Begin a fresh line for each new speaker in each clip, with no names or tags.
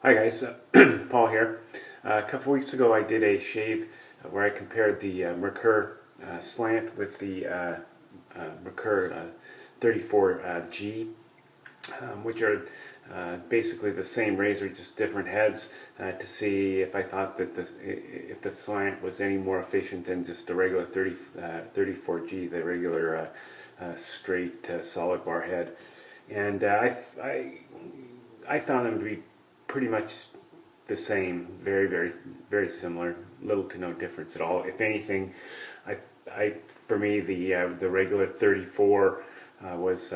Hi guys, Paul here. A couple weeks ago I did a shave where I compared the Merkur slant with the Merkur 34G, which are basically the same razor, just different heads, to see if I thought that if the slant was any more efficient than just the regular 34G, the regular straight solid bar head. And I found them to be pretty much the same, very similar, little to no difference at all. If anything, for me the regular 34 was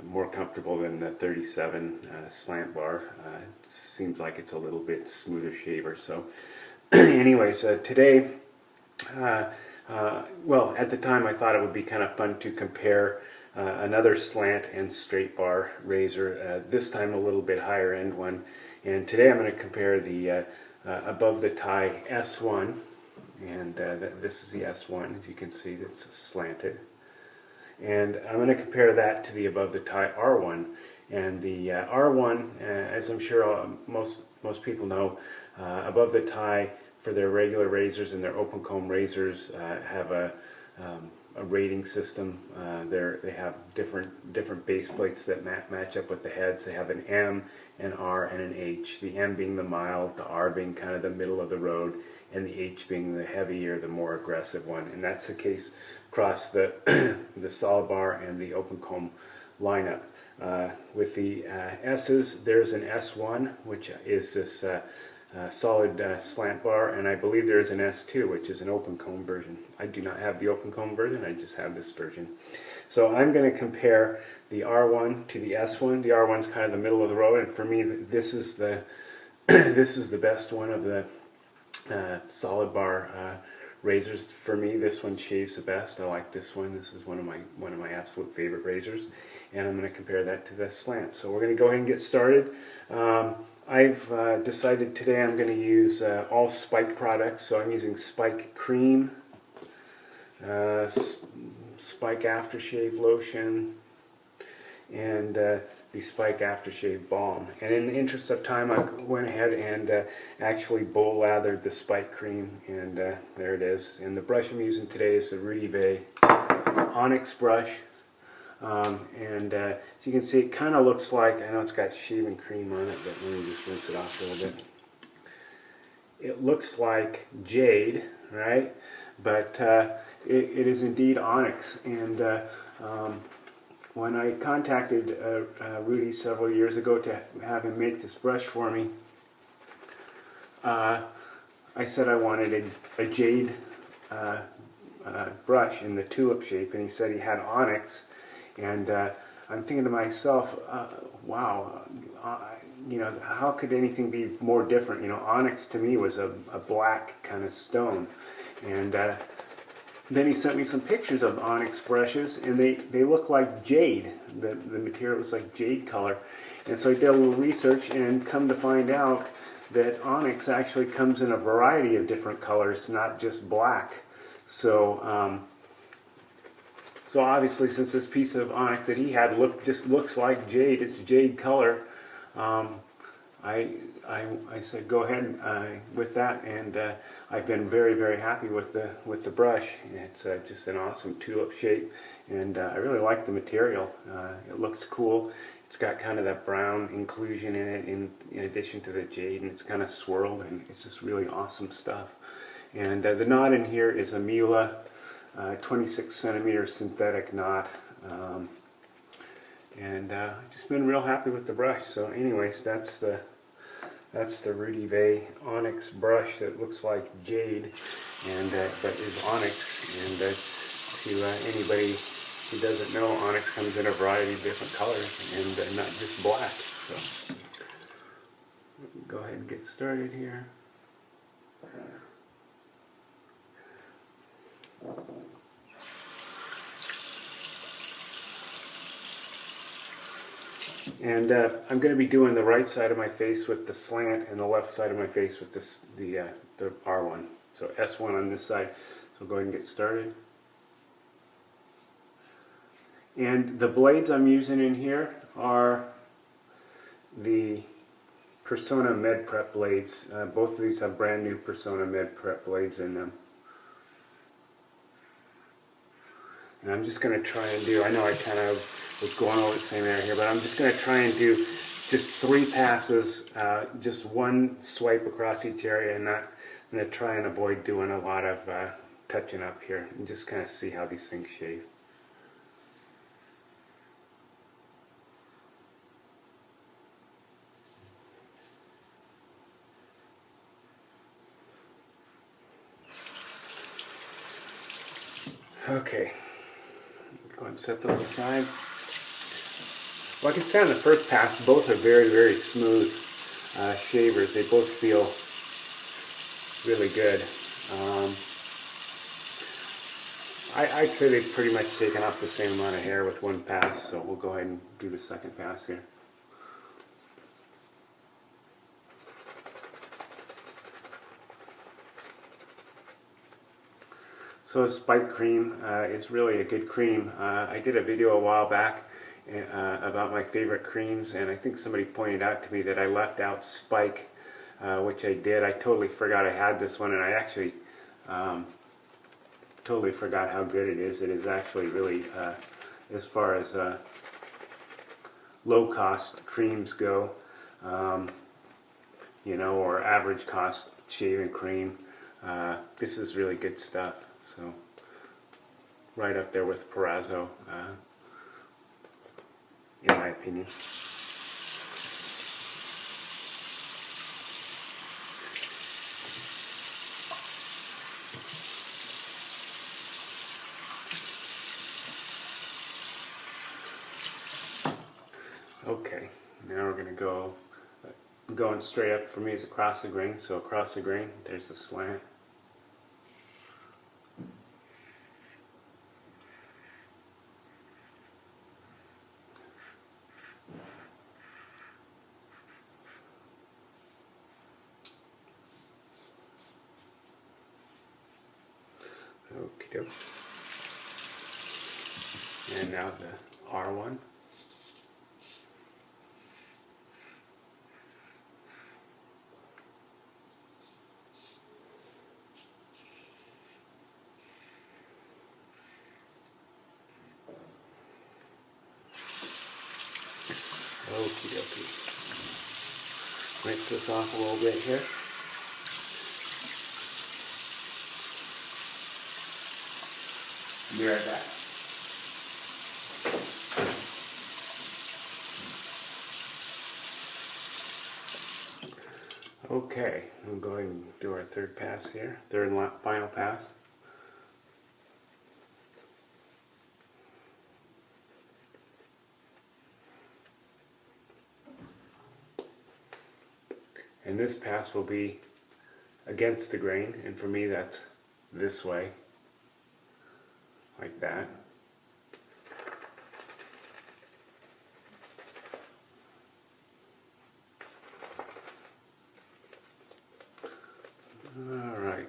more comfortable than the 37 slant bar. It seems like it's a little bit smoother shaver. So, anyways, today, well, at the time I thought it would be kind of fun to compare another slant and straight bar razor. This time a little bit higher end one. And today I'm going to compare the above the tie S1, and this is the S1, as you can see, it's slanted. And I'm going to compare that to the above the tie R1. And the R1, as I'm sure most people know, above the tie for their regular razors and their open comb razors have a rating system. They have different base plates that match up with the heads. They have an M, an R, and an H. The M being the mild, the R being kind of the middle of the road, and the H being the heavier, the more aggressive one. And that's the case across the the solid bar and the open comb lineup. With the S's, there's an S1, which is this solid slant bar, and I believe there is an S2, which is an open comb version. I do not have the open comb version, I just have this version. So I'm going to compare the R1 to the S1. The R1's kind of the middle of the road, and for me this is the this is the best one of the solid bar razors. For me, this one shaves the best. I like this one. This is one of my absolute favorite razors, and I'm going to compare that to the slant. So we're going to go ahead and get started. I've decided today I'm going to use all Speick products, so I'm using Speick Cream, Speick Aftershave Lotion, and the Speick Aftershave Balm. And in the interest of time, I went ahead and actually bowl lathered the Speick Cream, and there it is. And the brush I'm using today is the Rudy Onyx brush. As you can see, it kind of looks like, I know it's got shaving cream on it, but let me just rinse it off a little bit. It looks like jade, right? But it is indeed onyx. And when I contacted Rudy several years ago to have him make this brush for me, I said I wanted a jade brush in the tulip shape, and he said he had onyx. And I'm thinking to myself, wow, you know, how could anything be more different? You know, onyx to me was a black kind of stone. And then he sent me some pictures of onyx brushes, and they look like jade. The material was like jade color. And so I did a little research and come to find out that onyx actually comes in a variety of different colors, not just black. So so obviously, since this piece of onyx that he had just looks like jade, it's jade color, I said go ahead with that, and I've been very happy with the brush. It's just an awesome tulip shape, and I really like the material. It looks cool. It's got kind of that brown inclusion in it, in addition to the jade, and it's kind of swirled, and it's just really awesome stuff. And the knot in here is a Muhle 26 centimeter synthetic knot, and I've just been real happy with the brush. So anyways, that's the Rudy Onyx brush that looks like jade, and but is onyx. And to anybody who doesn't know, onyx comes in a variety of different colors, and not just black. So go ahead and get started here. And I'm going to be doing the right side of my face with the slant and the left side of my face with the R1. So S1 on this side. So go ahead and get started. And the blades I'm using in here are the Persona Med Prep blades. Both of these have brand new Persona Med Prep blades in them. And I'm just going to try and do, I know I kind of was going over the same area here, but I'm just going to try and do just 3 passes, just one swipe across each area, and I'm going to try and avoid doing a lot of touching up here, and just kind of see how these things shave. Okay. Go ahead and set those aside. Well, I can say on the first pass, both are very, very smooth shavers. They both feel really good. I'd say they've pretty much taken off the same amount of hair with one pass, so we'll go ahead and do the second pass here. So Speick cream is really a good cream. I did a video a while back about my favorite creams, and I think somebody pointed out to me that I left out Speick, which I did. I totally forgot I had this one, and I actually totally forgot how good it is. It is actually really, as far as low-cost creams go, you know, or average cost shaving cream, this is really good stuff. So, right up there with Perazzo, in my opinion. Okay, now we're going to go, going straight up for me is across the grain. So across the grain, there's a slant. Okie doke. And now the R1. Okie dokie. Rinse this off a little bit here. Be right back. Okay, we'll go ahead and do our third pass here, third and final pass. And this pass will be against the grain, and for me that's this way, like that. All right.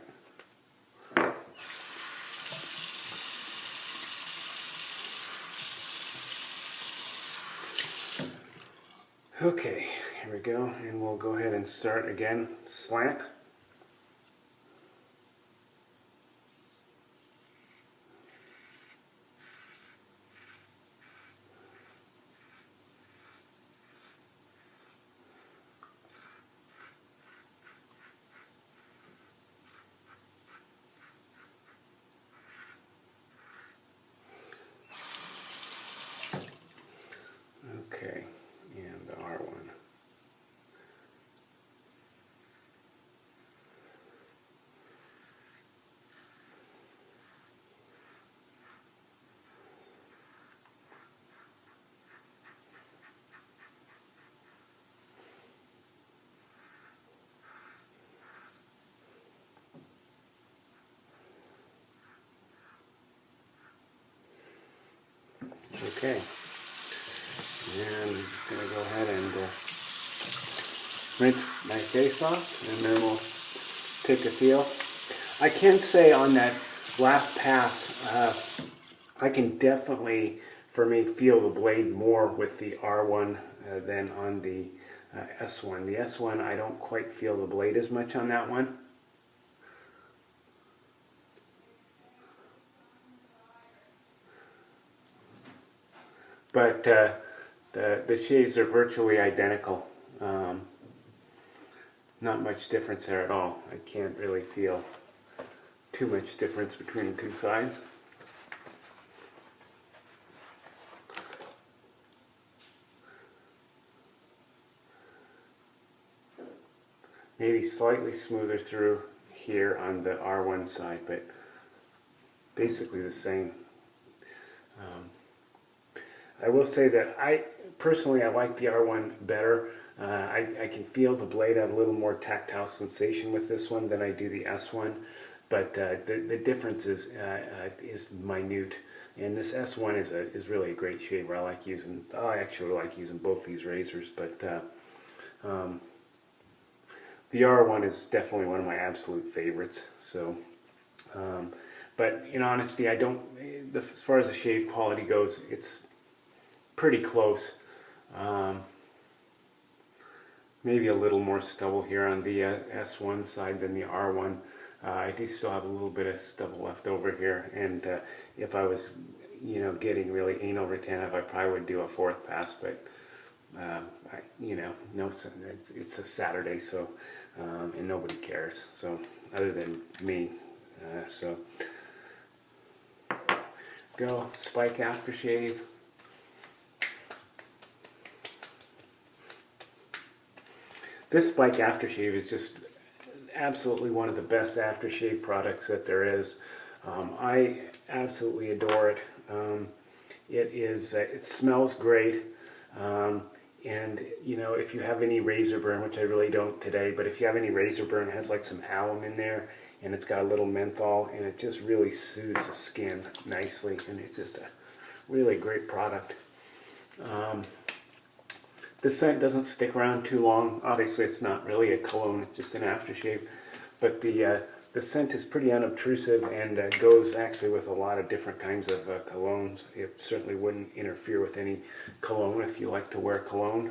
Okay, here we go, and we'll go ahead and start again, slant. Okay, and the R1. Okay, and I'm just going to go ahead and rinse my face off, and then we'll take a feel. I can say on that last pass, I can definitely, for me, feel the blade more with the R1 than on the S1. The S1, I don't quite feel the blade as much on that one. But the shaves are virtually identical. Not much difference there at all. I can't really feel too much difference between the two sides. Maybe slightly smoother through here on the R1 side, but basically the same. I will say that I like the R1 better. I can feel the blade have a little more tactile sensation with this one than I do the S1, but the difference is minute. And this S1 is really a great shaver. I actually like using both these razors, but the R1 is definitely one of my absolute favorites. So, but in honesty, as far as the shave quality goes, it's pretty close. Maybe a little more stubble here on the S1 side than the R1. I do still have a little bit of stubble left over here, and if I was, getting really anal retentive, I probably would do a fourth pass, but it's a Saturday, so and nobody cares. So other than me, so go Speick aftershave. This Speick aftershave is just absolutely one of the best aftershave products that there is. I absolutely adore it. It smells great, and if you have any razor burn, which I really don't today, but if you have any razor burn, it has like some alum in there, and it's got a little menthol, and it just really soothes the skin nicely, and it's just a really great product. The scent doesn't stick around too long. Obviously, it's not really a cologne; it's just an aftershave. But the scent is pretty unobtrusive and goes actually with a lot of different kinds of colognes. It certainly wouldn't interfere with any cologne if you like to wear cologne.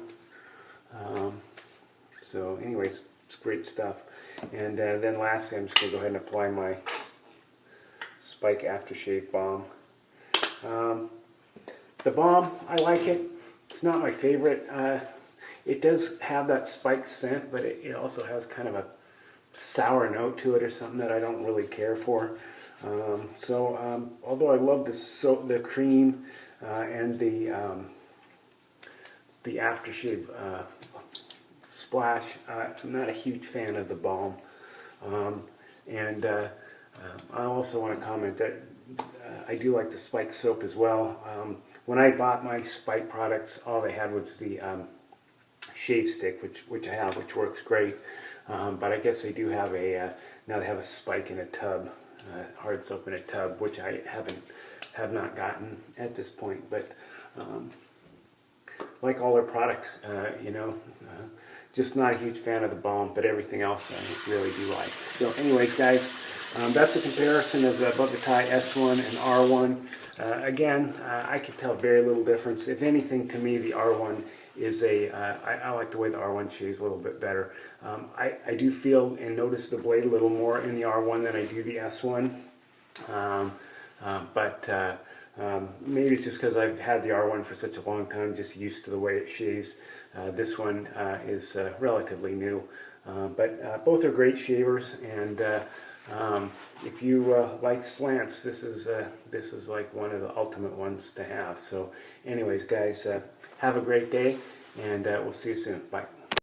So, anyways, it's great stuff. And then lastly, I'm just going to go ahead and apply my Speick aftershave balm. The balm, I like it. It's not my favorite. It does have that Speick scent, but it also has kind of a sour note to it or something that I don't really care for. Although I love the cream and the aftershave splash, I'm not a huge fan of the balm. I also want to comment that I do like the Speick soap as well. When I bought my Speick products, all they had was the shave stick, which I have, which works great. But I guess they do have now they have a Speick in a tub, hard soap in a tub, which I have not gotten at this point. But like all their products, just not a huge fan of the balm, but everything else I really do like. So anyways, guys, that's a comparison of the Above the Tie S1 and R1. Again, I can tell very little difference. If anything, to me, the R1 is I like the way the R1 shaves a little bit better. I do feel and notice the blade a little more in the R1 than I do the S1. Maybe it's just because I've had the R1 for such a long time, just used to the way it shaves. This one is relatively new. But both are great shavers, and if you like slants, this is like one of the ultimate ones to have. So anyways, guys, have a great day, and we'll see you soon. Bye.